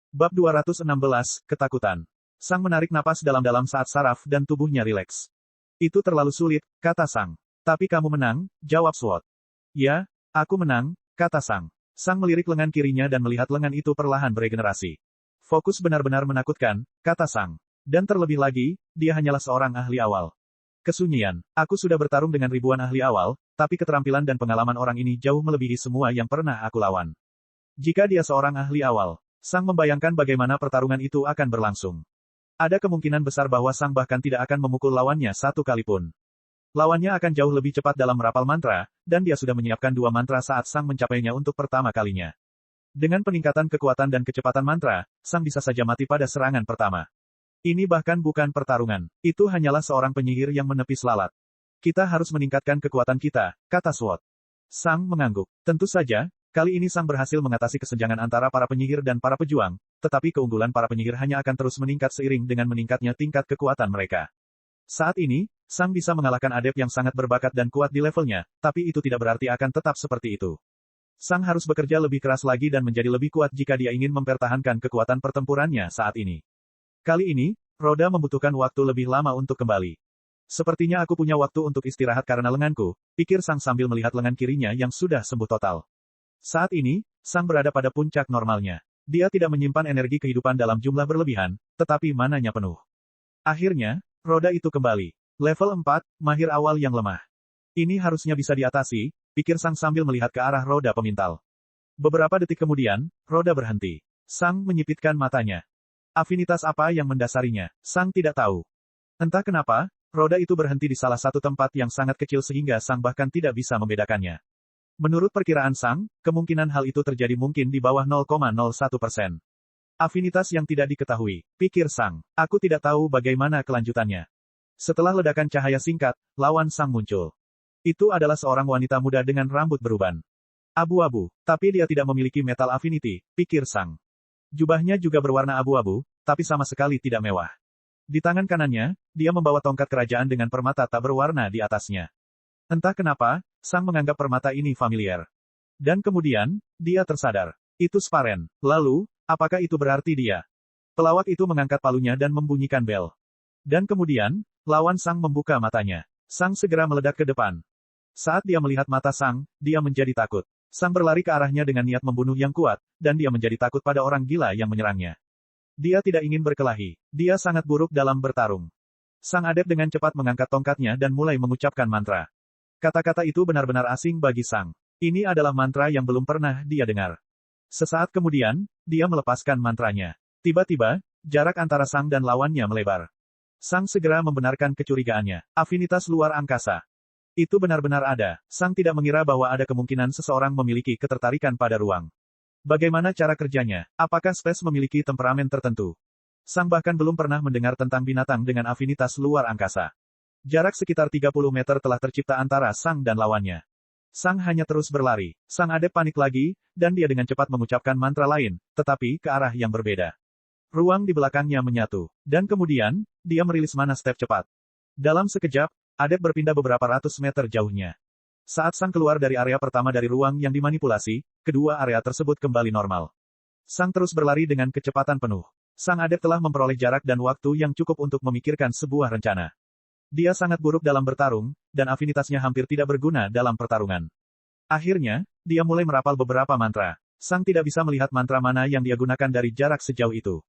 Bab 216, Ketakutan. Sang menarik napas dalam-dalam saat saraf dan tubuhnya rileks. Itu terlalu sulit, kata Sang. Tapi kamu menang, jawab Sword. Ya, aku menang, kata Sang. Sang melirik lengan kirinya dan melihat lengan itu perlahan beregenerasi. Fokus benar-benar menakutkan, kata Sang. Dan terlebih lagi, dia hanyalah seorang ahli awal. Kesunyian, aku sudah bertarung dengan ribuan ahli awal, tapi keterampilan dan pengalaman orang ini jauh melebihi semua yang pernah aku lawan. Jika dia seorang ahli awal, Sang membayangkan bagaimana pertarungan itu akan berlangsung. Ada kemungkinan besar bahwa Sang bahkan tidak akan memukul lawannya satu kali pun. Lawannya akan jauh lebih cepat dalam merapal mantra, dan dia sudah menyiapkan 2 mantra saat Sang mencapainya untuk pertama kalinya. Dengan peningkatan kekuatan dan kecepatan mantra, Sang bisa saja mati pada serangan pertama. Ini bahkan bukan pertarungan. Itu hanyalah seorang penyihir yang menepis lalat. Kita harus meningkatkan kekuatan kita, kata Sword. Sang mengangguk. Tentu saja, kali ini Sang berhasil mengatasi kesenjangan antara para penyihir dan para pejuang, tetapi keunggulan para penyihir hanya akan terus meningkat seiring dengan meningkatnya tingkat kekuatan mereka. Saat ini, Sang bisa mengalahkan adept yang sangat berbakat dan kuat di levelnya, tapi itu tidak berarti akan tetap seperti itu. Sang harus bekerja lebih keras lagi dan menjadi lebih kuat jika dia ingin mempertahankan kekuatan pertempurannya saat ini. Kali ini, roda membutuhkan waktu lebih lama untuk kembali. Sepertinya aku punya waktu untuk istirahat karena lenganku, pikir Sang sambil melihat lengan kirinya yang sudah sembuh total. Saat ini, Sang berada pada puncak normalnya. Dia tidak menyimpan energi kehidupan dalam jumlah berlebihan, tetapi mananya penuh. Akhirnya, roda itu kembali. Level 4, mahir awal yang lemah. Ini harusnya bisa diatasi, pikir Sang sambil melihat ke arah roda pemintal. Beberapa detik kemudian, roda berhenti. Sang menyipitkan matanya. Afinitas apa yang mendasarinya? Sang tidak tahu. Entah kenapa, roda itu berhenti di salah satu tempat yang sangat kecil sehingga Sang bahkan tidak bisa membedakannya. Menurut perkiraan Sang, kemungkinan hal itu terjadi mungkin di bawah 0,01%. Afinitas yang tidak diketahui, pikir Sang. Aku tidak tahu bagaimana kelanjutannya. Setelah ledakan cahaya singkat, lawan Sang muncul. Itu adalah seorang wanita muda dengan rambut beruban. Abu-abu, tapi dia tidak memiliki metal affinity, pikir Sang. Jubahnya juga berwarna abu-abu, tapi sama sekali tidak mewah. Di tangan kanannya, dia membawa tongkat kerajaan dengan permata tak berwarna di atasnya. Entah kenapa, Sang menganggap permata ini familiar. Dan kemudian, dia tersadar. Itu Sparen. Lalu, apakah itu berarti dia? Pelawak itu mengangkat palunya dan membunyikan bel. Dan kemudian, lawan Sang membuka matanya. Sang segera meledak ke depan. Saat dia melihat mata Sang, dia menjadi takut. Sang berlari ke arahnya dengan niat membunuh yang kuat, dan dia menjadi takut pada orang gila yang menyerangnya. Dia tidak ingin berkelahi. Dia sangat buruk dalam bertarung. Sang adept dengan cepat mengangkat tongkatnya dan mulai mengucapkan mantra. Kata-kata itu benar-benar asing bagi Sang. Ini adalah mantra yang belum pernah dia dengar. Sesaat kemudian, dia melepaskan mantranya. Tiba-tiba, jarak antara Sang dan lawannya melebar. Sang segera membenarkan kecurigaannya. Afinitas luar angkasa. Itu benar-benar ada. Sang tidak mengira bahwa ada kemungkinan seseorang memiliki ketertarikan pada ruang. Bagaimana cara kerjanya? Apakah Space memiliki temperamen tertentu? Sang bahkan belum pernah mendengar tentang binatang dengan afinitas luar angkasa. Jarak sekitar 30 meter telah tercipta antara Sang dan lawannya. Sang hanya terus berlari. Sang adept panik lagi, dan dia dengan cepat mengucapkan mantra lain, tetapi ke arah yang berbeda. Ruang di belakangnya menyatu. Dan kemudian, dia merilis mana step cepat. Dalam sekejap, adept berpindah beberapa ratus meter jauhnya. Saat Sang keluar dari area pertama dari ruang yang dimanipulasi, kedua area tersebut kembali normal. Sang terus berlari dengan kecepatan penuh. Sang adept telah memperoleh jarak dan waktu yang cukup untuk memikirkan sebuah rencana. Dia sangat buruk dalam bertarung, dan afinitasnya hampir tidak berguna dalam pertarungan. Akhirnya, dia mulai merapal beberapa mantra. Sang tidak bisa melihat mantra mana yang dia gunakan dari jarak sejauh itu.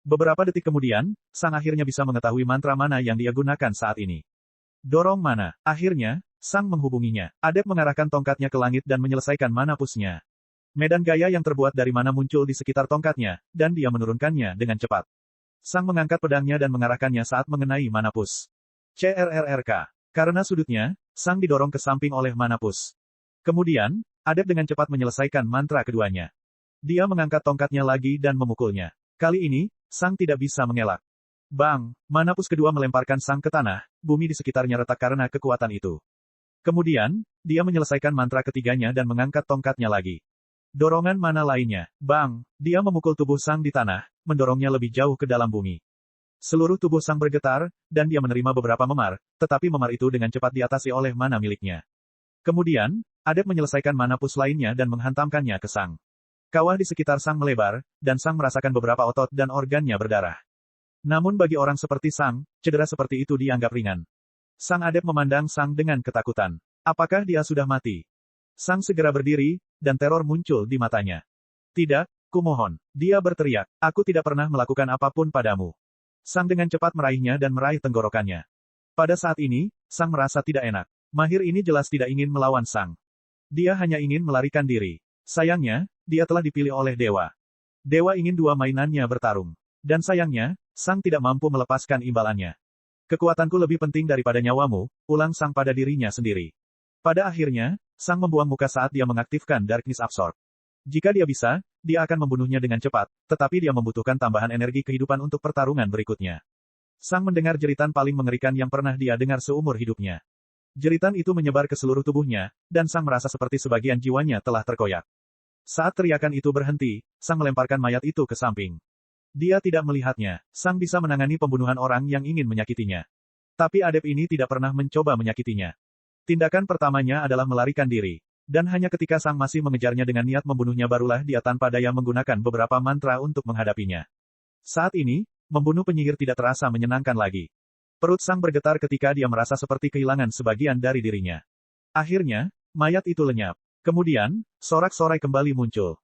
Beberapa detik kemudian, Sang akhirnya bisa mengetahui mantra mana yang dia gunakan saat ini. Dorong mana. Akhirnya, Sang menghubunginya. Adept mengarahkan tongkatnya ke langit dan menyelesaikan mana pusnya. Medan gaya yang terbuat dari mana muncul di sekitar tongkatnya, dan dia menurunkannya dengan cepat. Sang mengangkat pedangnya dan mengarahkannya saat mengenai mana pus. CRRRK. Karena sudutnya, Sang didorong ke samping oleh Manapus. Kemudian, adept dengan cepat menyelesaikan mantra keduanya. Dia mengangkat tongkatnya lagi dan memukulnya. Kali ini, Sang tidak bisa mengelak. Bang! Manapus kedua melemparkan Sang ke tanah, bumi di sekitarnya retak karena kekuatan itu. Kemudian, dia menyelesaikan mantra ketiganya dan mengangkat tongkatnya lagi. Dorongan mana lainnya? Bang! Dia memukul tubuh Sang di tanah, mendorongnya lebih jauh ke dalam bumi. Seluruh tubuh Sang bergetar, dan dia menerima beberapa memar, tetapi memar itu dengan cepat diatasi oleh mana miliknya. Kemudian, adept menyelesaikan mana pus lainnya dan menghantamkannya ke Sang. Kawah di sekitar Sang melebar, dan Sang merasakan beberapa otot dan organnya berdarah. Namun bagi orang seperti Sang, cedera seperti itu dianggap ringan. Sang adept memandang Sang dengan ketakutan. Apakah dia sudah mati? Sang segera berdiri, dan teror muncul di matanya. Tidak, kumohon. Dia berteriak, aku tidak pernah melakukan apapun padamu. Sang dengan cepat meraihnya dan meraih tenggorokannya. Pada saat ini, Sang merasa tidak enak. Mahir ini jelas tidak ingin melawan Sang. Dia hanya ingin melarikan diri. Sayangnya, dia telah dipilih oleh dewa. Dewa ingin dua mainannya bertarung. Dan sayangnya, Sang tidak mampu melepaskan imbalannya. Kekuatanku lebih penting daripada nyawamu, ulang Sang pada dirinya sendiri. Pada akhirnya, Sang membuang muka saat dia mengaktifkan Darkness Absorb. Jika dia bisa, dia akan membunuhnya dengan cepat, tetapi dia membutuhkan tambahan energi kehidupan untuk pertarungan berikutnya. Sang mendengar jeritan paling mengerikan yang pernah dia dengar seumur hidupnya. Jeritan itu menyebar ke seluruh tubuhnya, dan Sang merasa seperti sebagian jiwanya telah terkoyak. Saat teriakan itu berhenti, Sang melemparkan mayat itu ke samping. Dia tidak melihatnya. Sang bisa menangani pembunuhan orang yang ingin menyakitinya. Tapi adept ini tidak pernah mencoba menyakitinya. Tindakan pertamanya adalah melarikan diri. Dan hanya ketika Sang masih mengejarnya dengan niat membunuhnya barulah dia tanpa daya menggunakan beberapa mantra untuk menghadapinya. Saat ini, membunuh penyihir tidak terasa menyenangkan lagi. Perut Sang bergetar ketika dia merasa seperti kehilangan sebagian dari dirinya. Akhirnya, mayat itu lenyap. Kemudian, sorak-sorai kembali muncul.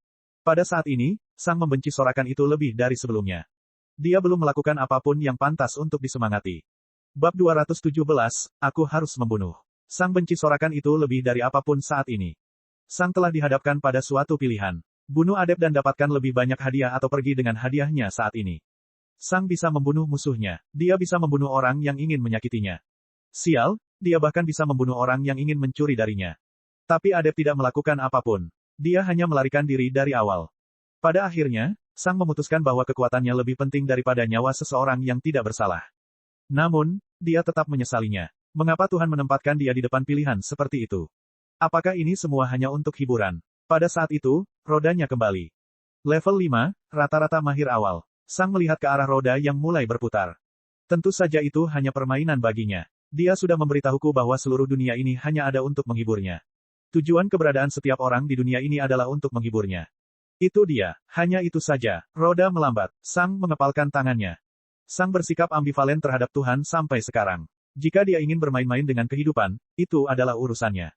Pada saat ini, Sang membenci sorakan itu lebih dari sebelumnya. Dia belum melakukan apapun yang pantas untuk disemangati. Bab 217, Aku Harus Membunuh. Sang benci sorakan itu lebih dari apapun saat ini. Sang telah dihadapkan pada suatu pilihan. Bunuh adept dan dapatkan lebih banyak hadiah atau pergi dengan hadiahnya saat ini. Sang bisa membunuh musuhnya. Dia bisa membunuh orang yang ingin menyakitinya. Sial, dia bahkan bisa membunuh orang yang ingin mencuri darinya. Tapi adept tidak melakukan apapun. Dia hanya melarikan diri dari awal. Pada akhirnya, Sang memutuskan bahwa kekuatannya lebih penting daripada nyawa seseorang yang tidak bersalah. Namun, dia tetap menyesalinya. Mengapa Tuhan menempatkan dia di depan pilihan seperti itu? Apakah ini semua hanya untuk hiburan? Pada saat itu, rodanya kembali. Level 5, rata-rata mahir awal. Sang melihat ke arah roda yang mulai berputar. Tentu saja itu hanya permainan baginya. Dia sudah memberitahuku bahwa seluruh dunia ini hanya ada untuk menghiburnya. Tujuan keberadaan setiap orang di dunia ini adalah untuk menghiburnya. Itu dia, hanya itu saja. Roda melambat. Sang mengepalkan tangannya. Sang bersikap ambivalen terhadap Tuhan sampai sekarang. Jika dia ingin bermain-main dengan kehidupan, itu adalah urusannya.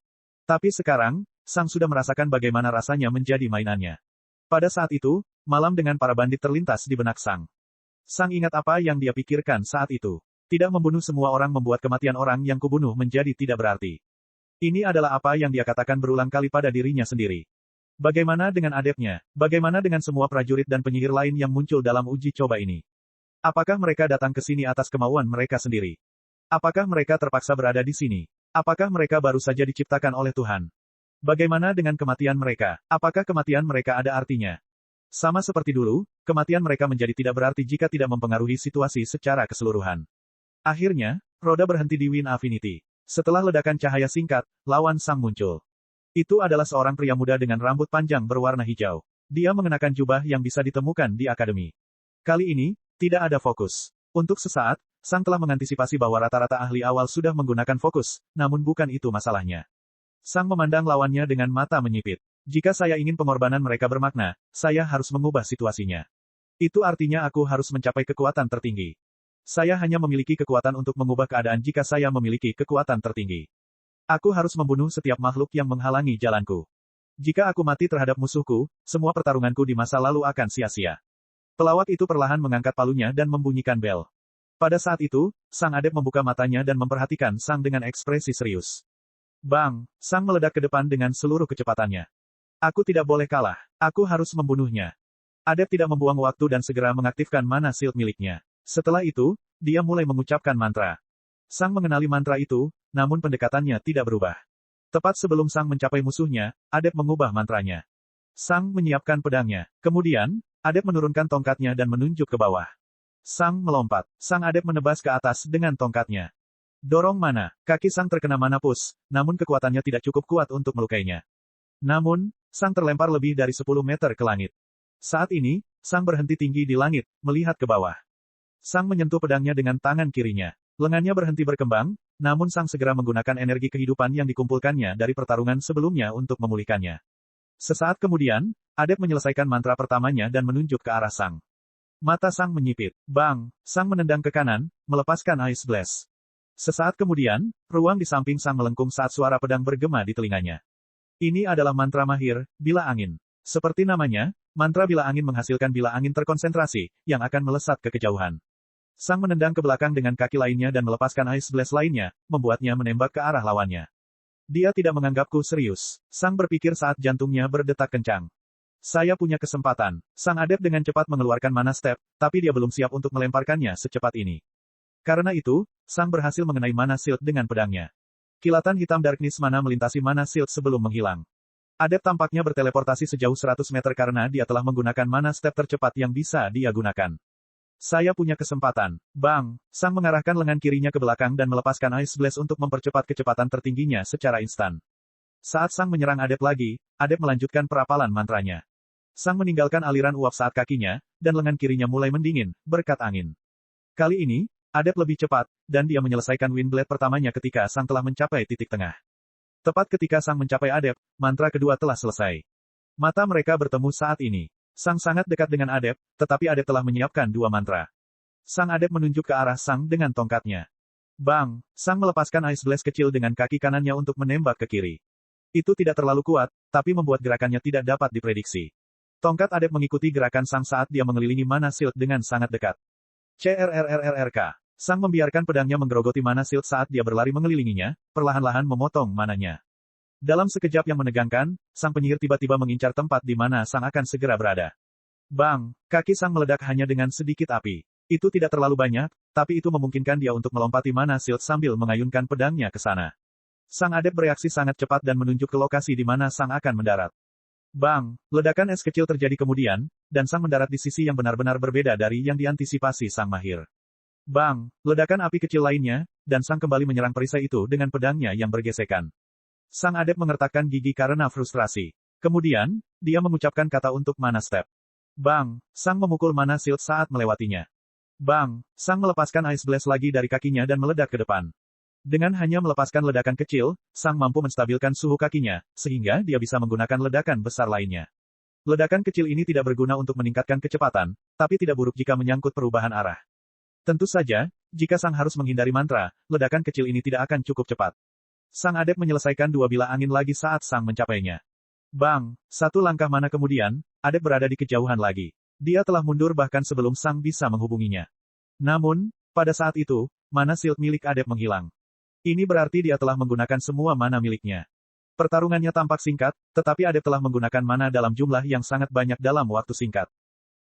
Tapi sekarang, Sang sudah merasakan bagaimana rasanya menjadi mainannya. Pada saat itu, malam dengan para bandit terlintas di benak Sang. Sang ingat apa yang dia pikirkan saat itu. Tidak membunuh semua orang membuat kematian orang yang kubunuh menjadi tidak berarti. Ini adalah apa yang dia katakan berulang kali pada dirinya sendiri. Bagaimana dengan adepnya? Bagaimana dengan semua prajurit dan penyihir lain yang muncul dalam uji coba ini? Apakah mereka datang ke sini atas kemauan mereka sendiri? Apakah mereka terpaksa berada di sini? Apakah mereka baru saja diciptakan oleh Tuhan? Bagaimana dengan kematian mereka? Apakah kematian mereka ada artinya? Sama seperti dulu, kematian mereka menjadi tidak berarti jika tidak mempengaruhi situasi secara keseluruhan. Akhirnya, roda berhenti di Wind Affinity. Setelah ledakan cahaya singkat, lawan Sang muncul. Itu adalah seorang pria muda dengan rambut panjang berwarna hijau. Dia mengenakan jubah yang bisa ditemukan di akademi. Kali ini, tidak ada fokus. Untuk sesaat, Sang telah mengantisipasi bahwa rata-rata ahli awal sudah menggunakan fokus, namun bukan itu masalahnya. Sang memandang lawannya dengan mata menyipit. Jika saya ingin pengorbanan mereka bermakna, saya harus mengubah situasinya. Itu artinya aku harus mencapai kekuatan tertinggi. Saya hanya memiliki kekuatan untuk mengubah keadaan jika saya memiliki kekuatan tertinggi. Aku harus membunuh setiap makhluk yang menghalangi jalanku. Jika aku mati terhadap musuhku, semua pertarunganku di masa lalu akan sia-sia. Pelawak itu perlahan mengangkat palunya dan membunyikan bel. Pada saat itu, Sang adept membuka matanya dan memperhatikan Sang dengan ekspresi serius. Bang! Sang meledak ke depan dengan seluruh kecepatannya. Aku tidak boleh kalah. Aku harus membunuhnya. Adept tidak membuang waktu dan segera mengaktifkan mana shield miliknya. Setelah itu, dia mulai mengucapkan mantra. Sang mengenali mantra itu, namun pendekatannya tidak berubah. Tepat sebelum Sang mencapai musuhnya, Adept mengubah mantranya. Sang menyiapkan pedangnya. Kemudian, Adept menurunkan tongkatnya dan menunjuk ke bawah. Sang melompat. Sang Adept menebas ke atas dengan tongkatnya. Dorong mana, kaki Sang terkena mana push, namun kekuatannya tidak cukup kuat untuk melukainya. Namun, Sang terlempar lebih dari 10 meter ke langit. Saat ini, Sang berhenti tinggi di langit, melihat ke bawah. Sang menyentuh pedangnya dengan tangan kirinya. Lengannya berhenti berkembang, namun Sang segera menggunakan energi kehidupan yang dikumpulkannya dari pertarungan sebelumnya untuk memulihkannya. Sesaat kemudian, Adep menyelesaikan mantra pertamanya dan menunjuk ke arah Sang. Mata Sang menyipit. Bang! Sang menendang ke kanan, melepaskan Ice Blast. Sesaat kemudian, ruang di samping Sang melengkung saat suara pedang bergema di telinganya. Ini adalah mantra mahir, bila angin. Seperti namanya, mantra bila angin menghasilkan bila angin terkonsentrasi, yang akan melesat ke kejauhan. Sang menendang ke belakang dengan kaki lainnya dan melepaskan Ice Blast lainnya, membuatnya menembak ke arah lawannya. Dia tidak menganggapku serius. Sang berpikir saat jantungnya berdetak kencang. Saya punya kesempatan. Sang adept dengan cepat mengeluarkan mana step, tapi dia belum siap untuk melemparkannya secepat ini. Karena itu, Sang berhasil mengenai mana shield dengan pedangnya. Kilatan hitam darkness mana melintasi mana shield sebelum menghilang. Adept tampaknya berteleportasi sejauh 100 meter karena dia telah menggunakan mana step tercepat yang bisa dia gunakan. Saya punya kesempatan. Bang! Sang mengarahkan lengan kirinya ke belakang dan melepaskan Ice Blast untuk mempercepat kecepatan tertingginya secara instan. Saat Sang menyerang adept lagi, adept melanjutkan perapalan mantranya. Sang meninggalkan aliran uap saat kakinya, dan lengan kirinya mulai mendingin, berkat angin. Kali ini, adept lebih cepat, dan dia menyelesaikan Wind Blade pertamanya ketika Sang telah mencapai titik tengah. Tepat ketika Sang mencapai adept, mantra kedua telah selesai. Mata mereka bertemu saat ini. Sang sangat dekat dengan adept, tetapi adept telah menyiapkan dua mantra. Sang adept menunjuk ke arah Sang dengan tongkatnya. Bang! Sang melepaskan Ice Blast kecil dengan kaki kanannya untuk menembak ke kiri. Itu tidak terlalu kuat, tapi membuat gerakannya tidak dapat diprediksi. Tongkat adept mengikuti gerakan Sang saat dia mengelilingi mana shield dengan sangat dekat. CRRRRRK. Sang membiarkan pedangnya menggerogoti mana shield saat dia berlari mengelilinginya, perlahan-lahan memotong mananya. Dalam sekejap yang menegangkan, Sang penyihir tiba-tiba mengincar tempat di mana Sang akan segera berada. Bang! Kaki Sang meledak hanya dengan sedikit api. Itu tidak terlalu banyak, tapi itu memungkinkan dia untuk melompati mana shield sambil mengayunkan pedangnya ke sana. Sang adept bereaksi sangat cepat dan menunjuk ke lokasi di mana Sang akan mendarat. Bang! Ledakan es kecil terjadi kemudian, dan Sang mendarat di sisi yang benar-benar berbeda dari yang diantisipasi Sang mahir. Bang! Ledakan api kecil lainnya, dan Sang kembali menyerang perisai itu dengan pedangnya yang bergesekan. Sang adept mengertakkan gigi karena frustrasi. Kemudian, dia mengucapkan kata untuk mana step. Bang! Sang memukul mana shield saat melewatinya. Bang! Sang melepaskan Ice Blast lagi dari kakinya dan meledak ke depan. Dengan hanya melepaskan ledakan kecil, Sang mampu menstabilkan suhu kakinya, sehingga dia bisa menggunakan ledakan besar lainnya. Ledakan kecil ini tidak berguna untuk meningkatkan kecepatan, tapi tidak buruk jika menyangkut perubahan arah. Tentu saja, jika Sang harus menghindari mantra, ledakan kecil ini tidak akan cukup cepat. Sang adept menyelesaikan dua bila angin lagi saat Sang mencapainya. Bang! Satu langkah mana kemudian, adept berada di kejauhan lagi. Dia telah mundur bahkan sebelum Sang bisa menghubunginya. Namun, pada saat itu, mana shield milik adept menghilang. Ini berarti dia telah menggunakan semua mana miliknya. Pertarungannya tampak singkat, tetapi adept telah menggunakan mana dalam jumlah yang sangat banyak dalam waktu singkat.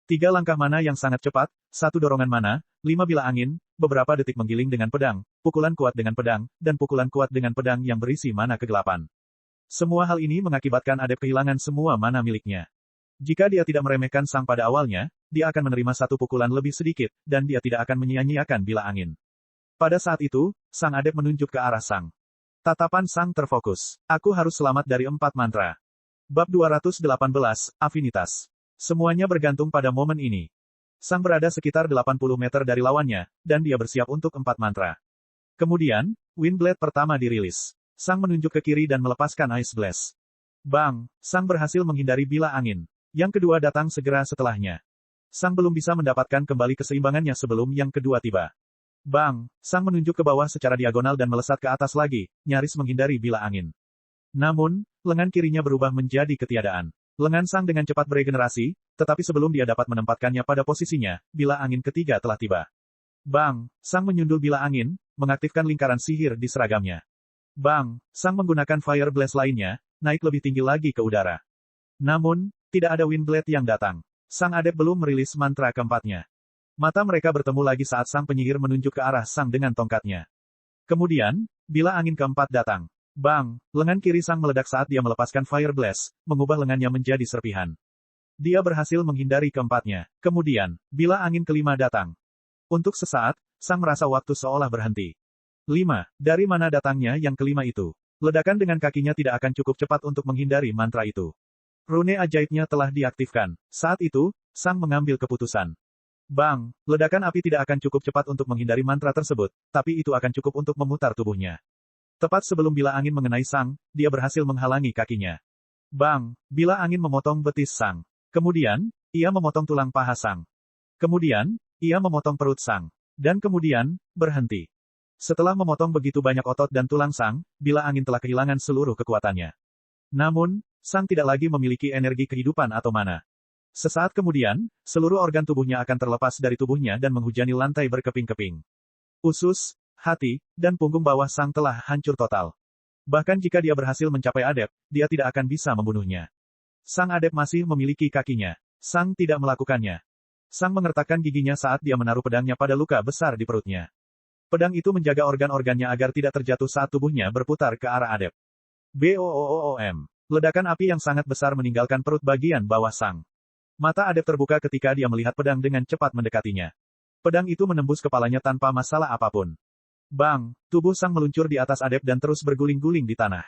3 langkah mana yang sangat cepat, 1 dorongan mana, 5 bila angin, beberapa detik menggiling dengan pedang, pukulan kuat dengan pedang, dan pukulan kuat dengan pedang yang berisi mana kegelapan. Semua hal ini mengakibatkan adept kehilangan semua mana miliknya. Jika dia tidak meremehkan Sang pada awalnya, dia akan menerima satu pukulan lebih sedikit, dan dia tidak akan menyia-nyiakan bila angin. Pada saat itu, Sang adept menunjuk ke arah Sang. Tatapan Sang terfokus. Aku harus selamat dari 4 mantra. Bab 218, Afinitas. Semuanya bergantung pada momen ini. Sang berada sekitar 80 meter dari lawannya, dan dia bersiap untuk 4 mantra. Kemudian, Wind Blade pertama dirilis. Sang menunjuk ke kiri dan melepaskan Ice Blast. Bang! Sang berhasil menghindari bila angin. Yang kedua datang segera setelahnya. Sang belum bisa mendapatkan kembali keseimbangannya sebelum yang kedua tiba. Bang! Sang menunjuk ke bawah secara diagonal dan melesat ke atas lagi, nyaris menghindari bila angin. Namun, lengan kirinya berubah menjadi ketiadaan. Lengan Sang dengan cepat beregenerasi, tetapi sebelum dia dapat menempatkannya pada posisinya, bila angin ketiga telah tiba. Bang! Sang menyundul bila angin, mengaktifkan lingkaran sihir di seragamnya. Bang! Sang menggunakan Fire Blast lainnya, naik lebih tinggi lagi ke udara. Namun, tidak ada Wind Blade yang datang. Sang adept belum merilis mantra keempatnya. Mata mereka bertemu lagi saat Sang penyihir menunjuk ke arah Sang dengan tongkatnya. Kemudian, bila angin keempat datang. Bang! Lengan kiri Sang meledak saat dia melepaskan Fire Blast, mengubah lengannya menjadi serpihan. Dia berhasil menghindari keempatnya. Kemudian, bila angin kelima datang. Untuk sesaat, Sang merasa waktu seolah berhenti. 5. Dari mana datangnya yang kelima itu? Ledakan dengan kakinya tidak akan cukup cepat untuk menghindari mantra itu. Rune ajaibnya telah diaktifkan. Saat itu, Sang mengambil keputusan. Bang! Ledakan api tidak akan cukup cepat untuk menghindari mantra tersebut, tapi itu akan cukup untuk memutar tubuhnya. Tepat sebelum bila angin mengenai Sang, dia berhasil menghalangi kakinya. Bang! Bila angin memotong betis Sang. Kemudian, ia memotong tulang paha Sang. Kemudian, ia memotong perut Sang. Dan kemudian, berhenti. Setelah memotong begitu banyak otot dan tulang Sang, bila angin telah kehilangan seluruh kekuatannya. Namun, Sang tidak lagi memiliki energi kehidupan atau mana. Sesaat kemudian, seluruh organ tubuhnya akan terlepas dari tubuhnya dan menghujani lantai berkeping-keping. Usus, hati, dan punggung bawah Sang telah hancur total. Bahkan jika dia berhasil mencapai Adep, dia tidak akan bisa membunuhnya. Sang Adep masih memiliki kakinya. Sang tidak melakukannya. Sang mengertakkan giginya saat dia menaruh pedangnya pada luka besar di perutnya. Pedang itu menjaga organ-organnya agar tidak terjatuh saat tubuhnya berputar ke arah Adep. Boom! Ledakan api yang sangat besar meninggalkan perut bagian bawah Sang. Mata Adep terbuka ketika dia melihat pedang dengan cepat mendekatinya. Pedang itu menembus kepalanya tanpa masalah apapun. Bang! Tubuh Sang meluncur di atas Adep dan terus berguling-guling di tanah.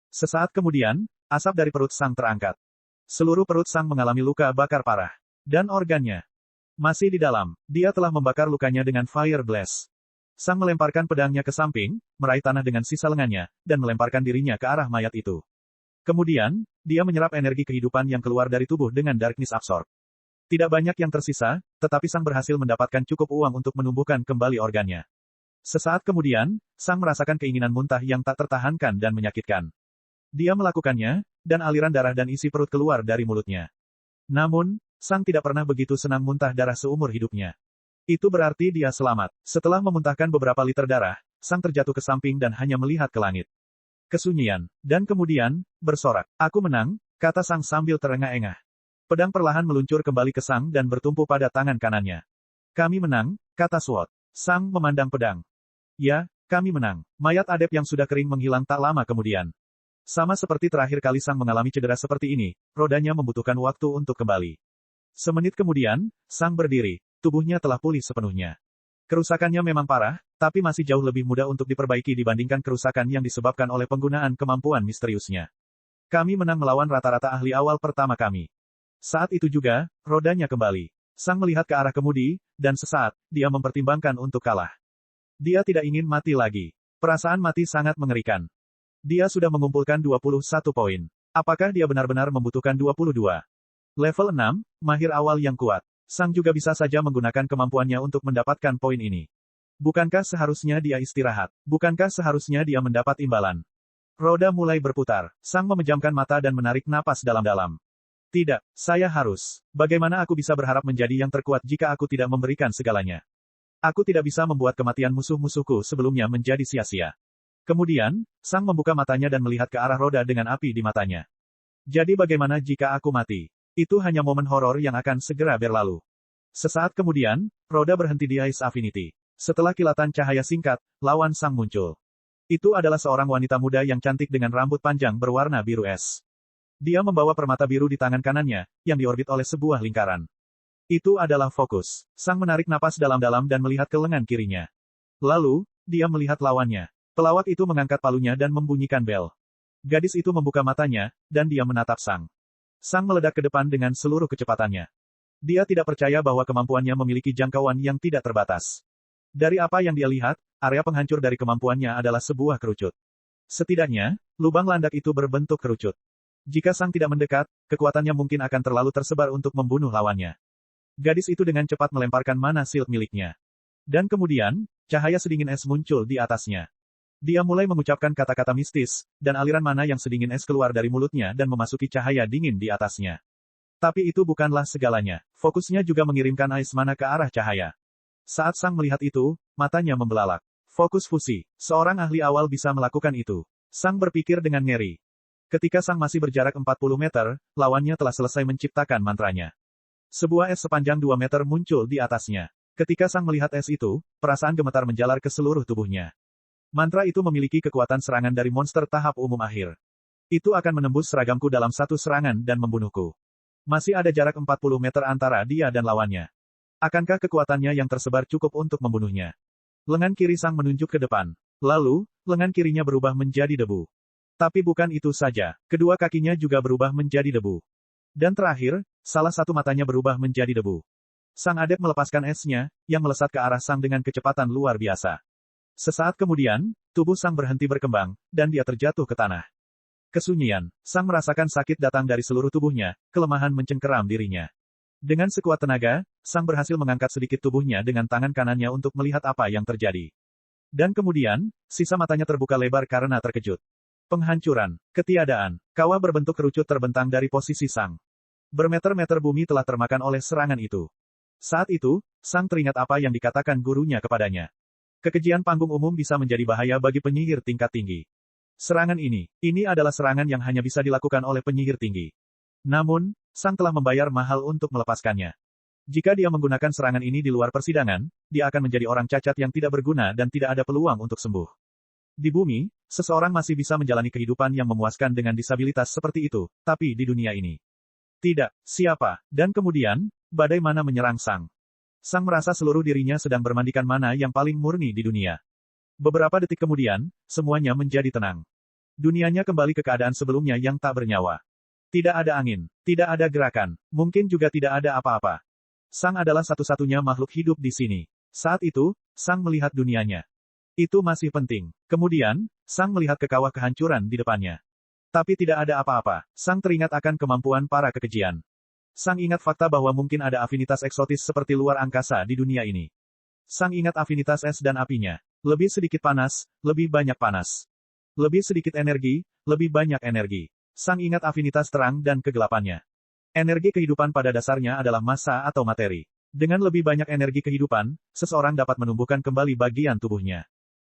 Sesaat kemudian, asap dari perut Sang terangkat. Seluruh perut Sang mengalami luka bakar parah. Dan organnya masih di dalam. Dia telah membakar lukanya dengan Fire Blast. Sang melemparkan pedangnya ke samping, meraih tanah dengan sisa lengannya, dan melemparkan dirinya ke arah mayat itu. Kemudian, dia menyerap energi kehidupan yang keluar dari tubuh dengan Darkness Absorb. Tidak banyak yang tersisa, tetapi Sang berhasil mendapatkan cukup uang untuk menumbuhkan kembali organnya. Sesaat kemudian, Sang merasakan keinginan muntah yang tak tertahankan dan menyakitkan. Dia melakukannya, dan aliran darah dan isi perut keluar dari mulutnya. Namun, Sang tidak pernah begitu senang muntah darah seumur hidupnya. Itu berarti dia selamat. Setelah memuntahkan beberapa liter darah, Sang terjatuh ke samping dan hanya melihat ke langit. Kesunyian. Dan kemudian, bersorak. Aku menang, kata Sang sambil terengah-engah. Pedang perlahan meluncur kembali ke Sang dan bertumpu pada tangan kanannya. Kami menang, kata Sword. Sang memandang pedang. Ya, kami menang. Mayat Adep yang sudah kering menghilang tak lama kemudian. Sama seperti terakhir kali Sang mengalami cedera seperti ini, rodanya membutuhkan waktu untuk kembali. Semenit kemudian, Sang berdiri. Tubuhnya telah pulih sepenuhnya. Kerusakannya memang parah, tapi masih jauh lebih mudah untuk diperbaiki dibandingkan kerusakan yang disebabkan oleh penggunaan kemampuan misteriusnya. Kami menang melawan rata-rata ahli awal pertama kami. Saat itu juga, rodanya kembali. Sang melihat ke arah kemudi, dan sesaat, dia mempertimbangkan untuk kalah. Dia tidak ingin mati lagi. Perasaan mati sangat mengerikan. Dia sudah mengumpulkan 21 poin. Apakah dia benar-benar membutuhkan 22? Level 6, mahir awal yang kuat. Sang juga bisa saja menggunakan kemampuannya untuk mendapatkan poin ini. Bukankah seharusnya dia istirahat? Bukankah seharusnya dia mendapat imbalan? Roda mulai berputar. Sang memejamkan mata dan menarik napas dalam-dalam. Tidak, saya harus. Bagaimana aku bisa berharap menjadi yang terkuat jika aku tidak memberikan segalanya? Aku tidak bisa membuat kematian musuh-musuhku sebelumnya menjadi sia-sia. Kemudian, Sang membuka matanya dan melihat ke arah roda dengan api di matanya. Jadi bagaimana jika aku mati? Itu hanya momen horor yang akan segera berlalu. Sesaat kemudian, roda berhenti di Ice Affinity. Setelah kilatan cahaya singkat, lawan Sang muncul. Itu adalah seorang wanita muda yang cantik dengan rambut panjang berwarna biru es. Dia membawa permata biru di tangan kanannya, yang diorbit oleh sebuah lingkaran. Itu adalah Fokus. Sang menarik napas dalam-dalam dan melihat ke lengan kirinya. Lalu, dia melihat lawannya. Pelawak itu mengangkat palunya dan membunyikan bel. Gadis itu membuka matanya, dan dia menatap Sang. Sang meledak ke depan dengan seluruh kecepatannya. Dia tidak percaya bahwa kemampuannya memiliki jangkauan yang tidak terbatas. Dari apa yang dia lihat, area penghancur dari kemampuannya adalah sebuah kerucut. Setidaknya, lubang landak itu berbentuk kerucut. Jika Sang tidak mendekat, kekuatannya mungkin akan terlalu tersebar untuk membunuh lawannya. Gadis itu dengan cepat melemparkan mana shield miliknya. Dan kemudian, cahaya sedingin es muncul di atasnya. Dia mulai mengucapkan kata-kata mistis, dan aliran mana yang sedingin es keluar dari mulutnya dan memasuki cahaya dingin di atasnya. Tapi itu bukanlah segalanya. Fokusnya juga mengirimkan ais mana ke arah cahaya. Saat Sang melihat itu, matanya membelalak. Fokus fusi. Seorang ahli awal bisa melakukan itu. Sang berpikir dengan ngeri. Ketika Sang masih berjarak 40 meter, lawannya telah selesai menciptakan mantranya. Sebuah es sepanjang 2 meter muncul di atasnya. Ketika Sang melihat es itu, perasaan gemetar menjalar ke seluruh tubuhnya. Mantra itu memiliki kekuatan serangan dari monster tahap umum akhir. Itu akan menembus seragamku dalam satu serangan dan membunuhku. Masih ada jarak 40 meter antara dia dan lawannya. Akankah kekuatannya yang tersebar cukup untuk membunuhnya? Lengan kiri Sang menunjuk ke depan. Lalu, lengan kirinya berubah menjadi debu. Tapi bukan itu saja. Kedua kakinya juga berubah menjadi debu. Dan terakhir, salah satu matanya berubah menjadi debu. Sang Adep melepaskan esnya, yang melesat ke arah Sang dengan kecepatan luar biasa. Sesaat kemudian, tubuh Sang berhenti berkembang, dan dia terjatuh ke tanah. Kesunyian. Sang merasakan sakit datang dari seluruh tubuhnya, kelemahan mencengkeram dirinya. Dengan sekuat tenaga, Sang berhasil mengangkat sedikit tubuhnya dengan tangan kanannya untuk melihat apa yang terjadi. Dan kemudian, sisa matanya terbuka lebar karena terkejut. Penghancuran, ketiadaan, kawah berbentuk kerucut terbentang dari posisi Sang. Bermeter-meter bumi telah termakan oleh serangan itu. Saat itu, Sang teringat apa yang dikatakan gurunya kepadanya. Kekejian panggung umum bisa menjadi bahaya bagi penyihir tingkat tinggi. Serangan ini adalah serangan yang hanya bisa dilakukan oleh penyihir tinggi. Namun, Sang telah membayar mahal untuk melepaskannya. Jika dia menggunakan serangan ini di luar persidangan, dia akan menjadi orang cacat yang tidak berguna dan tidak ada peluang untuk sembuh. Di bumi, seseorang masih bisa menjalani kehidupan yang memuaskan dengan disabilitas seperti itu, tapi di dunia ini. Tidak, siapa, dan kemudian, badai mana menyerang Sang. Sang merasa seluruh dirinya sedang bermandikan mana yang paling murni di dunia. Beberapa detik kemudian, semuanya menjadi tenang. Dunianya kembali ke keadaan sebelumnya yang tak bernyawa. Tidak ada angin, tidak ada gerakan, mungkin juga tidak ada apa-apa. Sang adalah satu-satunya makhluk hidup di sini. Saat itu, Sang melihat dunianya. Itu masih penting. Kemudian, Sang melihat ke kawah kehancuran di depannya. Tapi tidak ada apa-apa. Sang teringat akan kemampuan para kekejian. Sang ingat fakta bahwa mungkin ada afinitas eksotis seperti luar angkasa di dunia ini. Sang ingat afinitas es dan apinya. Lebih sedikit panas, lebih banyak panas. Lebih sedikit energi, lebih banyak energi. Sang ingat afinitas terang dan kegelapannya. Energi kehidupan pada dasarnya adalah massa atau materi. Dengan lebih banyak energi kehidupan, seseorang dapat menumbuhkan kembali bagian tubuhnya.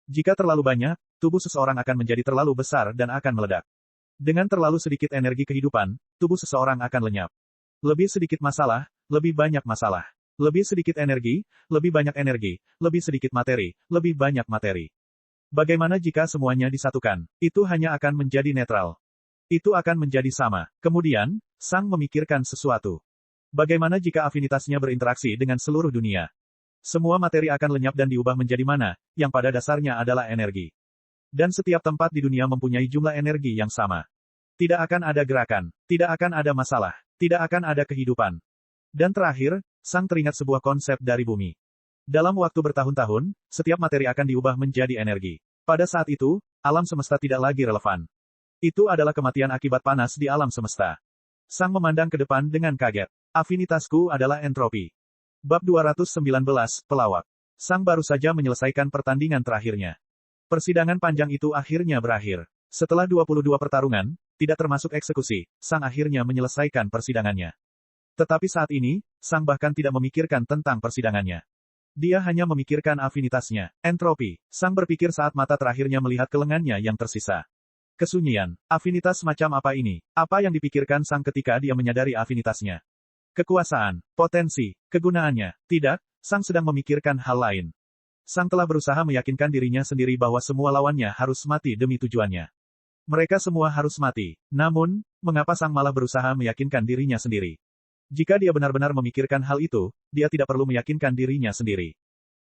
Jika terlalu banyak, tubuh seseorang akan menjadi terlalu besar dan akan meledak. Dengan terlalu sedikit energi kehidupan, tubuh seseorang akan lenyap. Lebih sedikit masalah, lebih banyak masalah. Lebih sedikit energi, lebih banyak energi, lebih sedikit materi, lebih banyak materi. Bagaimana jika semuanya disatukan? Itu hanya akan menjadi netral. Itu akan menjadi sama. Kemudian, Sang memikirkan sesuatu. Bagaimana jika afinitasnya berinteraksi dengan seluruh dunia? Semua materi akan lenyap dan diubah menjadi mana, yang pada dasarnya adalah energi. Dan setiap tempat di dunia mempunyai jumlah energi yang sama. Tidak akan ada gerakan, tidak akan ada masalah, tidak akan ada kehidupan. Dan terakhir, Sang teringat sebuah konsep dari bumi. Dalam waktu bertahun-tahun, setiap materi akan diubah menjadi energi. Pada saat itu, alam semesta tidak lagi relevan. Itu adalah kematian akibat panas di alam semesta. Sang memandang ke depan dengan kaget. Afinitasku adalah entropi. Bab 219, Pelawak. Sang baru saja menyelesaikan pertandingan terakhirnya. Persidangan panjang itu akhirnya berakhir. Setelah 22 pertarungan, tidak termasuk eksekusi, Sang akhirnya menyelesaikan persidangannya. Tetapi saat ini, Sang bahkan tidak memikirkan tentang persidangannya. Dia hanya memikirkan afinitasnya, entropi. Sang berpikir saat mata terakhirnya melihat ke lengannya yang tersisa. Kesunyian, afinitas macam apa ini? Apa yang dipikirkan Sang ketika dia menyadari afinitasnya? Kekuasaan, potensi, kegunaannya. Tidak, Sang sedang memikirkan hal lain. Sang telah berusaha meyakinkan dirinya sendiri bahwa semua lawannya harus mati demi tujuannya. Mereka semua harus mati. Namun, mengapa Sang malah berusaha meyakinkan dirinya sendiri? Jika dia benar-benar memikirkan hal itu, dia tidak perlu meyakinkan dirinya sendiri.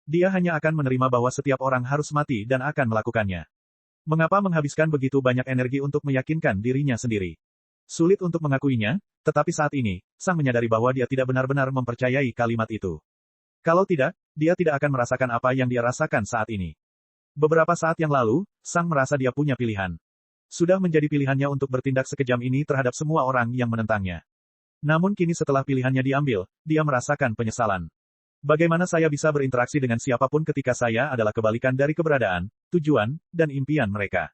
Dia hanya akan menerima bahwa setiap orang harus mati dan akan melakukannya. Mengapa menghabiskan begitu banyak energi untuk meyakinkan dirinya sendiri? Sulit untuk mengakuinya, tetapi saat ini, Sang menyadari bahwa dia tidak benar-benar mempercayai kalimat itu. Kalau tidak, dia tidak akan merasakan apa yang dia rasakan saat ini. Beberapa saat yang lalu, Sang merasa dia punya pilihan. Sudah menjadi pilihannya untuk bertindak sekejam ini terhadap semua orang yang menentangnya. Namun kini setelah pilihannya diambil, dia merasakan penyesalan. Bagaimana saya bisa berinteraksi dengan siapapun ketika saya adalah kebalikan dari keberadaan, tujuan, dan impian mereka?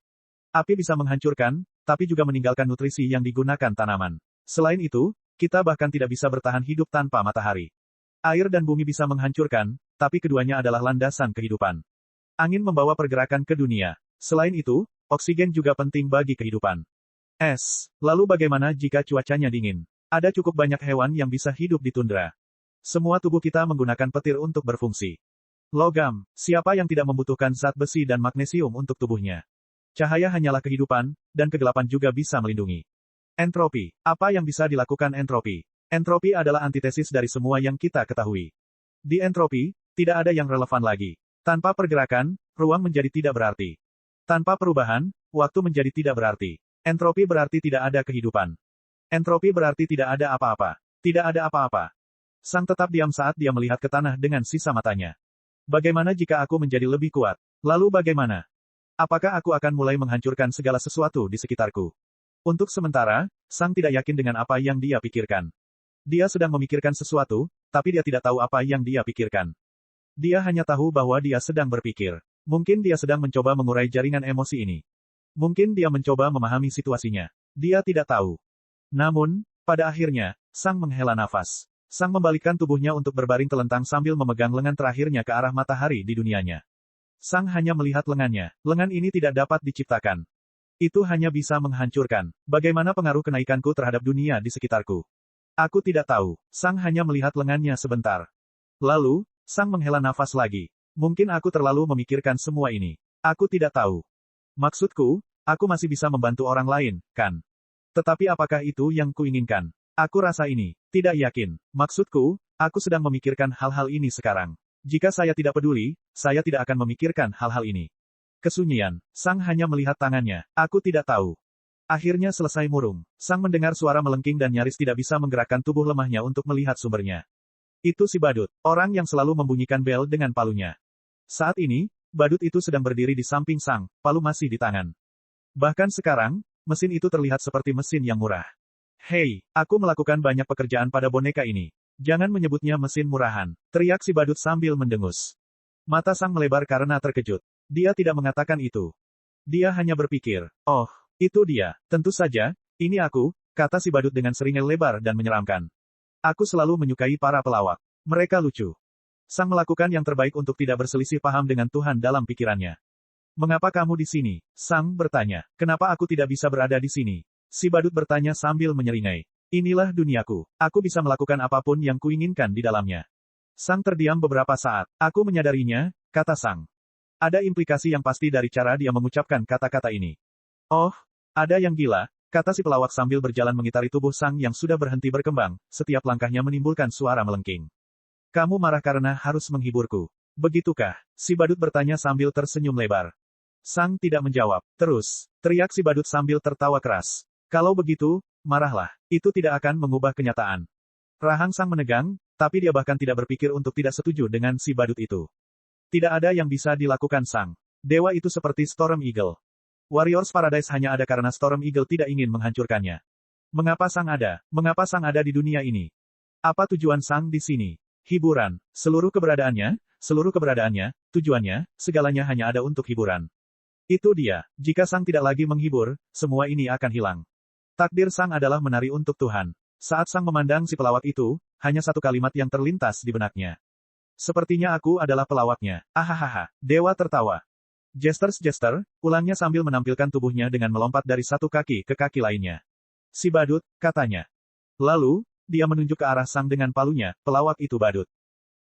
Api bisa menghancurkan, tapi juga meninggalkan nutrisi yang digunakan tanaman. Selain itu, kita bahkan tidak bisa bertahan hidup tanpa matahari. Air dan bumi bisa menghancurkan, tapi keduanya adalah landasan kehidupan. Angin membawa pergerakan ke dunia. Selain itu, oksigen juga penting bagi kehidupan. Lalu bagaimana jika cuacanya dingin? Ada cukup banyak hewan yang bisa hidup di tundra. Semua tubuh kita menggunakan petir untuk berfungsi. Logam, siapa yang tidak membutuhkan zat besi dan magnesium untuk tubuhnya? Cahaya hanyalah kehidupan, dan kegelapan juga bisa melindungi. Entropi, apa yang bisa dilakukan entropi? Entropi adalah antitesis dari semua yang kita ketahui. Di entropi, tidak ada yang relevan lagi. Tanpa pergerakan, ruang menjadi tidak berarti. Tanpa perubahan, waktu menjadi tidak berarti. Entropi berarti tidak ada kehidupan. Entropi berarti tidak ada apa-apa. Tidak ada apa-apa. Sang tetap diam saat dia melihat ke tanah dengan sisa matanya. Bagaimana jika aku menjadi lebih kuat? Lalu bagaimana? Apakah aku akan mulai menghancurkan segala sesuatu di sekitarku? Untuk sementara, Sang tidak yakin dengan apa yang dia pikirkan. Dia sedang memikirkan sesuatu, tapi dia tidak tahu apa yang dia pikirkan. Dia hanya tahu bahwa dia sedang berpikir. Mungkin dia sedang mencoba mengurai jaringan emosi ini. Mungkin dia mencoba memahami situasinya. Dia tidak tahu. Namun, pada akhirnya, Sang menghela nafas. Sang membalikkan tubuhnya untuk berbaring telentang sambil memegang lengan terakhirnya ke arah matahari di dunianya. Sang hanya melihat lengannya. Lengan ini tidak dapat diciptakan. Itu hanya bisa menghancurkan. Bagaimana pengaruh kenaikanku terhadap dunia di sekitarku? Aku tidak tahu. Sang hanya melihat lengannya sebentar. Lalu, Sang menghela nafas lagi. Mungkin aku terlalu memikirkan semua ini. Aku tidak tahu. Maksudku, aku masih bisa membantu orang lain, kan? Tetapi apakah itu yang kuinginkan? Aku rasa ini. Tidak yakin. Maksudku, aku sedang memikirkan hal-hal ini sekarang. Jika saya tidak peduli, saya tidak akan memikirkan hal-hal ini. Kesunyian. Sang hanya melihat tangannya. Aku tidak tahu. Akhirnya selesai murung. Sang mendengar suara melengking dan nyaris tidak bisa menggerakkan tubuh lemahnya untuk melihat sumbernya. Itu si badut, orang yang selalu membunyikan bel dengan palunya. Saat ini, badut itu sedang berdiri di samping Sang, palu masih di tangan. Bahkan sekarang, mesin itu terlihat seperti mesin yang murah. Hei, aku melakukan banyak pekerjaan pada boneka ini. Jangan menyebutnya mesin murahan, teriak si badut sambil mendengus. Mata Sang melebar karena terkejut. Dia tidak mengatakan itu. Dia hanya berpikir, oh, itu dia, tentu saja, ini aku, kata si badut dengan seringai lebar dan menyeramkan. Aku selalu menyukai para pelawak. Mereka lucu. Sang melakukan yang terbaik untuk tidak berselisih paham dengan Tuhan dalam pikirannya. Mengapa kamu di sini? Sang bertanya. Kenapa aku tidak bisa berada di sini? Si badut bertanya sambil menyeringai. Inilah duniaku. Aku bisa melakukan apapun yang kuinginkan di dalamnya. Sang terdiam beberapa saat. Aku menyadarinya, kata Sang. Ada implikasi yang pasti dari cara dia mengucapkan kata-kata ini. Oh, ada yang gila, kata si pelawak sambil berjalan mengitari tubuh Sang yang sudah berhenti berkembang, setiap langkahnya menimbulkan suara melengking. Kamu marah karena harus menghiburku. Begitukah? Si badut bertanya sambil tersenyum lebar. Sang tidak menjawab. Terus, teriak si badut sambil tertawa keras. Kalau begitu, marahlah. Itu tidak akan mengubah kenyataan. Rahang Sang menegang, tapi dia bahkan tidak berpikir untuk tidak setuju dengan si badut itu. Tidak ada yang bisa dilakukan Sang. Dewa itu seperti Storm Eagle. Warriors Paradise hanya ada karena Storm Eagle tidak ingin menghancurkannya. Mengapa Sang ada? Mengapa Sang ada di dunia ini? Apa tujuan Sang di sini? Hiburan. Seluruh keberadaannya, tujuannya, segalanya hanya ada untuk hiburan. Itu dia. Jika Sang tidak lagi menghibur, semua ini akan hilang. Takdir Sang adalah menari untuk Tuhan. Saat Sang memandang si pelawak itu, hanya satu kalimat yang terlintas di benaknya. Sepertinya aku adalah pelawaknya. Ahahaha. Dewa tertawa. Jester, ulangnya sambil menampilkan tubuhnya dengan melompat dari satu kaki ke kaki lainnya. Si badut, katanya. Lalu, dia menunjuk ke arah Sang dengan palunya, pelawak itu badut.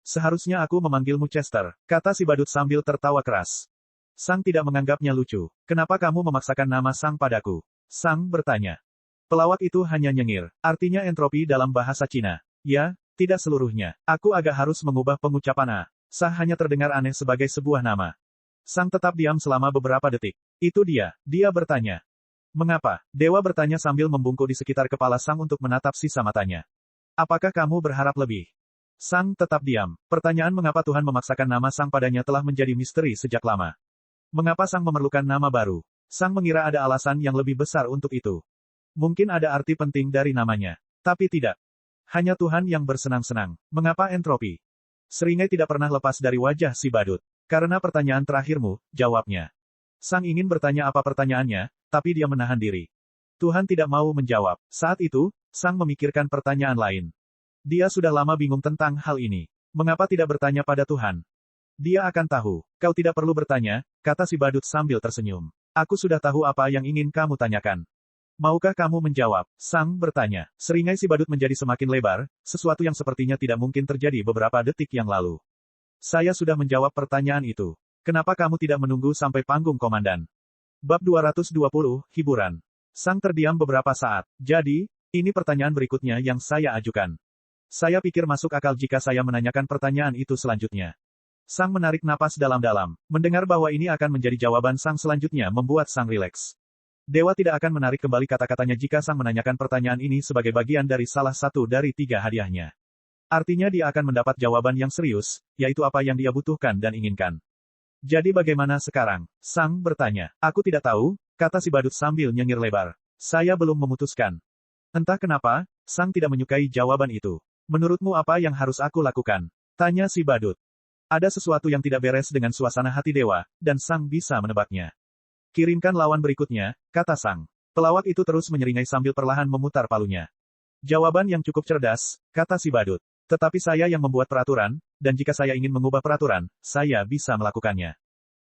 Seharusnya aku memanggilmu Chester, kata si badut sambil tertawa keras. Sang tidak menganggapnya lucu. Kenapa kamu memaksakan nama Sang padaku? Sang bertanya. Pelawak itu hanya nyengir, artinya entropi dalam bahasa Cina. Ya, tidak seluruhnya. Aku agak harus mengubah pengucapan A. Sang hanya terdengar aneh sebagai sebuah nama. Sang tetap diam selama beberapa detik. Itu dia bertanya. Mengapa? Dewa bertanya sambil membungkuk di sekitar kepala Sang untuk menatap sisa matanya. Apakah kamu berharap lebih? Sang tetap diam. Pertanyaan mengapa Tuhan memaksakan nama Sang padanya telah menjadi misteri sejak lama. Mengapa Sang memerlukan nama baru? Sang mengira ada alasan yang lebih besar untuk itu. Mungkin ada arti penting dari namanya. Tapi tidak. Hanya Tuhan yang bersenang-senang. Mengapa entropi? Seringai tidak pernah lepas dari wajah si badut. Karena pertanyaan terakhirmu, jawabnya. Sang ingin bertanya apa pertanyaannya, tapi dia menahan diri. Tuhan tidak mau menjawab. Saat itu, Sang memikirkan pertanyaan lain. Dia sudah lama bingung tentang hal ini. Mengapa tidak bertanya pada Tuhan? Dia akan tahu. Kau tidak perlu bertanya, kata si badut sambil tersenyum. Aku sudah tahu apa yang ingin kamu tanyakan. Maukah kamu menjawab? Sang bertanya. Seringai si badut menjadi semakin lebar, sesuatu yang sepertinya tidak mungkin terjadi beberapa detik yang lalu. Saya sudah menjawab pertanyaan itu. Kenapa kamu tidak menunggu sampai panggung komandan? Bab 220, Hiburan. Sang terdiam beberapa saat. Jadi, ini pertanyaan berikutnya yang saya ajukan. Saya pikir masuk akal jika saya menanyakan pertanyaan itu selanjutnya. Sang menarik napas dalam-dalam. Mendengar bahwa ini akan menjadi jawaban Sang selanjutnya membuat Sang rileks. Dewa tidak akan menarik kembali kata-katanya jika Sang menanyakan pertanyaan ini sebagai bagian dari salah satu dari 3 hadiahnya. Artinya dia akan mendapat jawaban yang serius, yaitu apa yang dia butuhkan dan inginkan. Jadi bagaimana sekarang? Sang bertanya. Aku tidak tahu, kata si badut sambil nyengir lebar. Saya belum memutuskan. Entah kenapa, Sang tidak menyukai jawaban itu. Menurutmu apa yang harus aku lakukan? Tanya si badut. Ada sesuatu yang tidak beres dengan suasana hati dewa, dan Sang bisa menebaknya. Kirimkan lawan berikutnya, kata Sang. Pelawak itu terus menyeringai sambil perlahan memutar palunya. Jawaban yang cukup cerdas, kata si badut. Tetapi saya yang membuat peraturan, dan jika saya ingin mengubah peraturan, saya bisa melakukannya.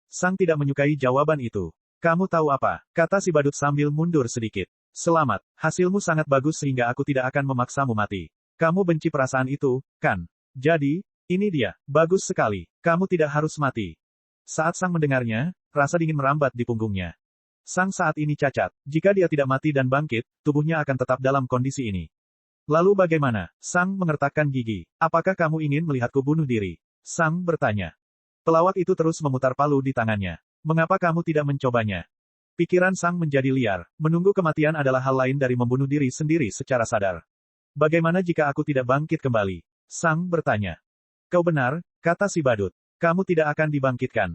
Sang tidak menyukai jawaban itu. Kamu tahu apa? Kata si badut sambil mundur sedikit. Selamat, hasilmu sangat bagus sehingga aku tidak akan memaksamu mati. Kamu benci perasaan itu, kan? Jadi, ini dia, bagus sekali, kamu tidak harus mati. Saat Sang mendengarnya, rasa dingin merambat di punggungnya. Sang saat ini cacat, jika dia tidak mati dan bangkit, tubuhnya akan tetap dalam kondisi ini. Lalu bagaimana? Sang mengertakkan gigi. Apakah kamu ingin melihatku bunuh diri? Sang bertanya. Pelawak itu terus memutar palu di tangannya. Mengapa kamu tidak mencobanya? Pikiran Sang menjadi liar. Menunggu kematian adalah hal lain dari membunuh diri sendiri secara sadar. Bagaimana jika aku tidak bangkit kembali? Sang bertanya. Kau benar, kata si badut. Kamu tidak akan dibangkitkan.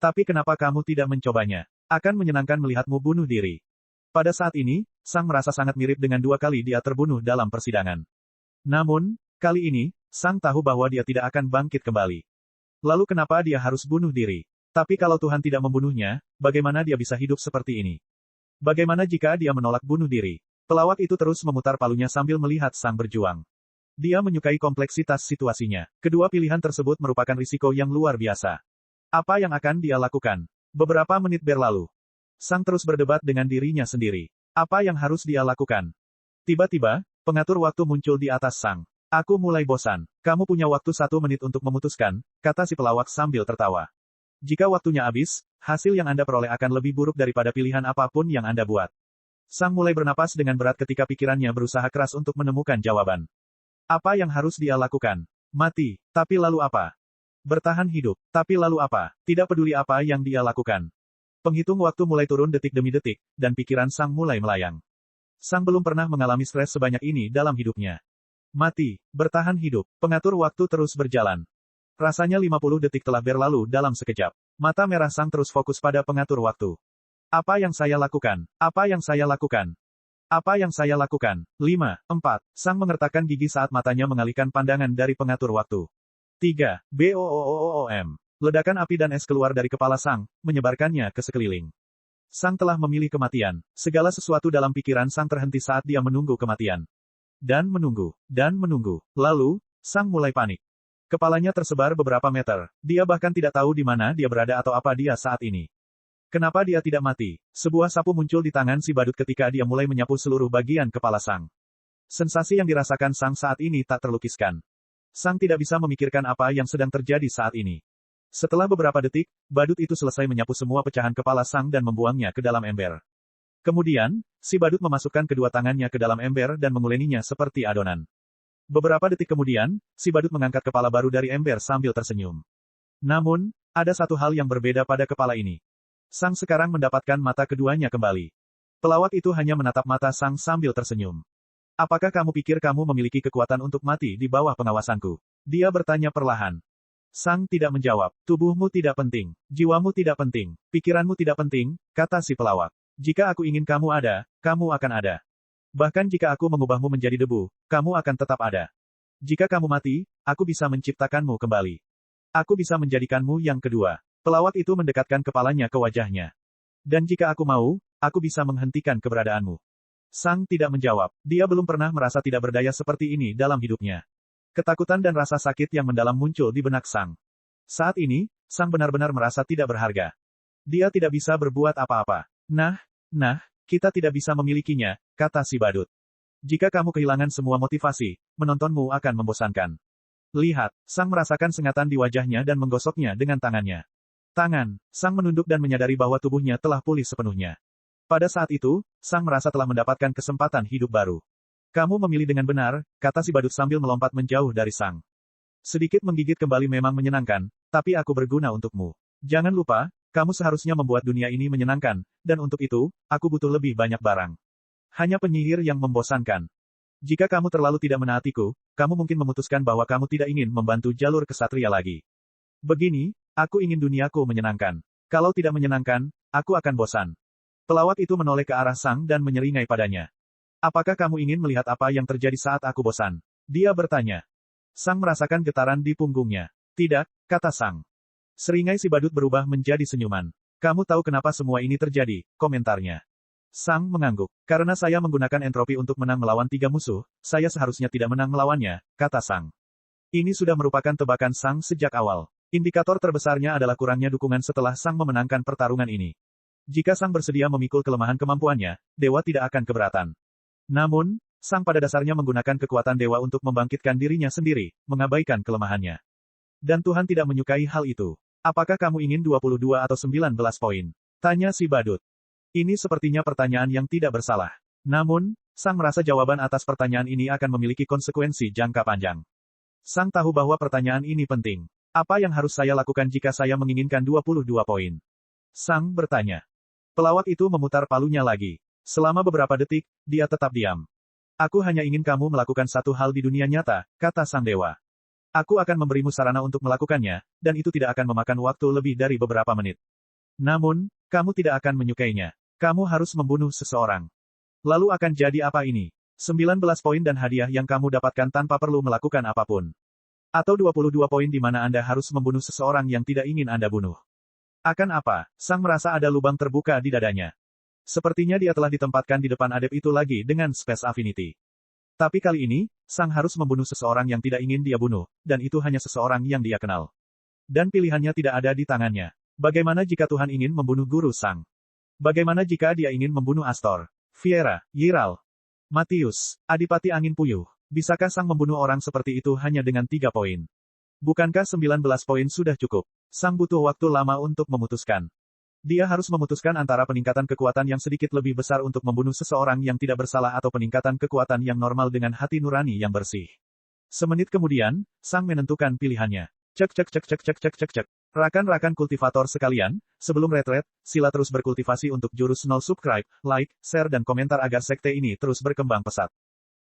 Tapi kenapa kamu tidak mencobanya? Akan menyenangkan melihatmu bunuh diri. Pada saat ini, Sang merasa sangat mirip dengan 2 kali dia terbunuh dalam persidangan. Namun, kali ini, Sang tahu bahwa dia tidak akan bangkit kembali. Lalu kenapa dia harus bunuh diri? Tapi kalau Tuhan tidak membunuhnya, bagaimana dia bisa hidup seperti ini? Bagaimana jika dia menolak bunuh diri? Pelawak itu terus memutar palunya sambil melihat Sang berjuang. Dia menyukai kompleksitas situasinya. Kedua pilihan tersebut merupakan risiko yang luar biasa. Apa yang akan dia lakukan? Beberapa menit berlalu. Sang terus berdebat dengan dirinya sendiri. Apa yang harus dia lakukan? Tiba-tiba, pengatur waktu muncul di atas Sang. Aku mulai bosan. Kamu punya waktu 1 menit untuk memutuskan, kata si pelawak sambil tertawa. Jika waktunya habis, hasil yang Anda peroleh akan lebih buruk daripada pilihan apapun yang Anda buat. Sang mulai bernapas dengan berat ketika pikirannya berusaha keras untuk menemukan jawaban. Apa yang harus dia lakukan? Mati. Tapi lalu apa? Bertahan hidup. Tapi lalu apa? Tidak peduli apa yang dia lakukan. Penghitung waktu mulai turun detik demi detik, dan pikiran Sang mulai melayang. Sang belum pernah mengalami stres sebanyak ini dalam hidupnya. Mati. Bertahan hidup. Pengatur waktu terus berjalan. Rasanya 50 detik telah berlalu dalam sekejap. Mata merah Sang terus fokus pada pengatur waktu. Apa yang saya lakukan? Apa yang saya lakukan? Apa yang saya lakukan? 5, 4. Sang mengertakkan gigi saat matanya mengalihkan pandangan dari pengatur waktu. 3. BOOOOM. Ledakan api dan es keluar dari kepala Sang, menyebarkannya ke sekeliling. Sang telah memilih kematian. Segala sesuatu dalam pikiran Sang terhenti saat dia menunggu kematian. Dan menunggu. Dan menunggu. Lalu, Sang mulai panik. Kepalanya tersebar beberapa meter. Dia bahkan tidak tahu di mana dia berada atau apa dia saat ini. Kenapa dia tidak mati? Sebuah sapu muncul di tangan si badut ketika dia mulai menyapu seluruh bagian kepala Sang. Sensasi yang dirasakan Sang saat ini tak terlukiskan. Sang tidak bisa memikirkan apa yang sedang terjadi saat ini. Setelah beberapa detik, badut itu selesai menyapu semua pecahan kepala Sang dan membuangnya ke dalam ember. Kemudian, si badut memasukkan kedua tangannya ke dalam ember dan menguleninya seperti adonan. Beberapa detik kemudian, si badut mengangkat kepala baru dari ember sambil tersenyum. Namun, ada satu hal yang berbeda pada kepala ini. Sang sekarang mendapatkan mata keduanya kembali. Pelawak itu hanya menatap mata Sang sambil tersenyum. Apakah kamu pikir kamu memiliki kekuatan untuk mati di bawah pengawasanku? Dia bertanya perlahan. Sang tidak menjawab. Tubuhmu tidak penting. Jiwamu tidak penting. Pikiranmu tidak penting, kata si pelawak. Jika aku ingin kamu ada, kamu akan ada. Bahkan jika aku mengubahmu menjadi debu, kamu akan tetap ada. Jika kamu mati, aku bisa menciptakanmu kembali. Aku bisa menjadikanmu yang kedua. Pelawak itu mendekatkan kepalanya ke wajahnya. Dan jika aku mau, aku bisa menghentikan keberadaanmu. Sang tidak menjawab. Dia belum pernah merasa tidak berdaya seperti ini dalam hidupnya. Ketakutan dan rasa sakit yang mendalam muncul di benak Sang. Saat ini, Sang benar-benar merasa tidak berharga. Dia tidak bisa berbuat apa-apa. Nah, kita tidak bisa memilikinya, kata si badut. Jika kamu kehilangan semua motivasi, menontonmu akan membosankan. Lihat, Sang merasakan sengatan di wajahnya dan menggosoknya dengan tangannya. Sang menunduk dan menyadari bahwa tubuhnya telah pulih sepenuhnya. Pada saat itu, Sang merasa telah mendapatkan kesempatan hidup baru. Kamu memilih dengan benar, kata si badut sambil melompat menjauh dari Sang. Sedikit menggigit kembali memang menyenangkan, tapi aku berguna untukmu. Jangan lupa, kamu seharusnya membuat dunia ini menyenangkan, dan untuk itu, aku butuh lebih banyak barang. Hanya penyihir yang membosankan. Jika kamu terlalu tidak menaatiku, kamu mungkin memutuskan bahwa kamu tidak ingin membantu jalur kesatria lagi. Begini, aku ingin duniaku menyenangkan. Kalau tidak menyenangkan, aku akan bosan. Pelawak itu menoleh ke arah Sang dan menyeringai padanya. Apakah kamu ingin melihat apa yang terjadi saat aku bosan? Dia bertanya. Sang merasakan getaran di punggungnya. Tidak, kata Sang. Seringai si badut berubah menjadi senyuman. Kamu tahu kenapa semua ini terjadi, komentarnya. Sang mengangguk. Karena saya menggunakan entropi untuk menang melawan 3 musuh, saya seharusnya tidak menang melawannya, kata Sang. Ini sudah merupakan tebakan Sang sejak awal. Indikator terbesarnya adalah kurangnya dukungan setelah Sang memenangkan pertarungan ini. Jika Sang bersedia memikul kelemahan kemampuannya, dewa tidak akan keberatan. Namun, Sang pada dasarnya menggunakan kekuatan dewa untuk membangkitkan dirinya sendiri, mengabaikan kelemahannya. Dan Tuhan tidak menyukai hal itu. Apakah kamu ingin 22 atau 19 poin? Tanya si badut. Ini sepertinya pertanyaan yang tidak bersalah. Namun, Sang merasa jawaban atas pertanyaan ini akan memiliki konsekuensi jangka panjang. Sang tahu bahwa pertanyaan ini penting. Apa yang harus saya lakukan jika saya menginginkan 22 poin? Sang bertanya. Pelawak itu memutar palunya lagi. Selama beberapa detik, dia tetap diam. Aku hanya ingin kamu melakukan satu hal di dunia nyata, kata Sang Dewa. Aku akan memberimu sarana untuk melakukannya, dan itu tidak akan memakan waktu lebih dari beberapa menit. Namun, kamu tidak akan menyukainya. Kamu harus membunuh seseorang. Lalu akan jadi apa ini? 19 poin dan hadiah yang kamu dapatkan tanpa perlu melakukan apapun. Atau 22 poin di mana Anda harus membunuh seseorang yang tidak ingin Anda bunuh. Akan apa? Sang merasa ada lubang terbuka di dadanya. Sepertinya dia telah ditempatkan di depan adep itu lagi dengan Space Affinity. Tapi kali ini, Sang harus membunuh seseorang yang tidak ingin dia bunuh, dan itu hanya seseorang yang dia kenal. Dan pilihannya tidak ada di tangannya. Bagaimana jika Tuhan ingin membunuh guru Sang? Bagaimana jika dia ingin membunuh Astor, Fiera, Yiral, Matius, Adipati Angin Puyuh? Bisakah Sang membunuh orang seperti itu hanya dengan 3 poin? Bukankah 19 poin sudah cukup? Sang butuh waktu lama untuk memutuskan. Dia harus memutuskan antara peningkatan kekuatan yang sedikit lebih besar untuk membunuh seseorang yang tidak bersalah atau peningkatan kekuatan yang normal dengan hati nurani yang bersih. Semenit kemudian, Sang menentukan pilihannya. Cek cek cek cek cek cek cek cek. Rakan-rakan kultivator sekalian, sebelum retret, sila terus berkultivasi untuk jurus 0 subscribe, like, share dan komentar agar sekte ini terus berkembang pesat.